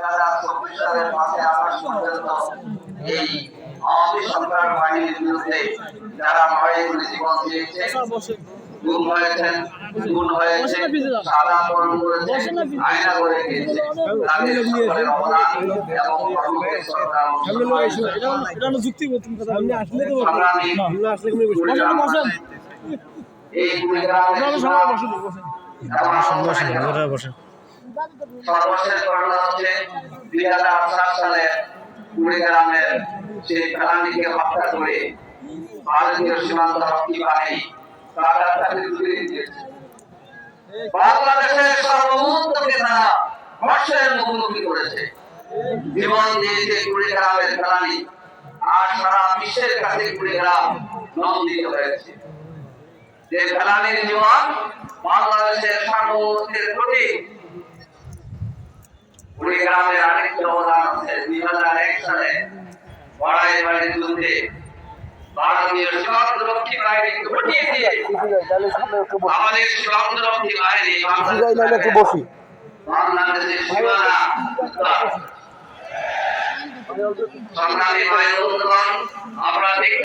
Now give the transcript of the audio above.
2024 সালের 5 আগস্ট পর্যন্ত এই আওয়ামী সরকার বাহিনীর বিরুদ্ধে যারা লড়াই করে জীবন দিয়েছে, গুম হয়েছেন, খুন হয়েছে, সাদা বরণ করেছে, আয়না করে গিয়েছে, তাদের সকলের অবদান এবং কর্মকে শ্রদ্ধা এই কুড়িগ্রামের সর্বশেষ ঘটনা হচ্ছে 2008 সালে কুড়িগ্রামের সেই ফেলানিকে হত্যা করে ভারতীয় সীমান্ত রক্ষী বাহিনী তাকে তুলে দিয়েছে। বাংলাদেশের সার্বভৌমত্বকে তারা ধর্ষণের মুখোমুখি করেছে, জীবন দিয়েছে কুড়িগ্রামের ফেলানি, আর সারা বিশ্বের কাছে কুড়িগ্রাম নন্দিত হয়েছে। যে ফেলানির জীবন বাংলাদেশের সার্বভৌমত্বের প্রতীক। কুড়িগ্রামের আরেকটি অবদান আছে 2001 সালে বড়াইবাড়ি যুদ্ধে ভারতীয় সীমান্তরক্ষী বাহিনী ঘটিয়ে দিয়ে আমাদের সীমান্তরক্ষী বাহিনী বাংলাদেশের সীমানা সংগ্রামী ভাই বন্ধুগণ, আপনারা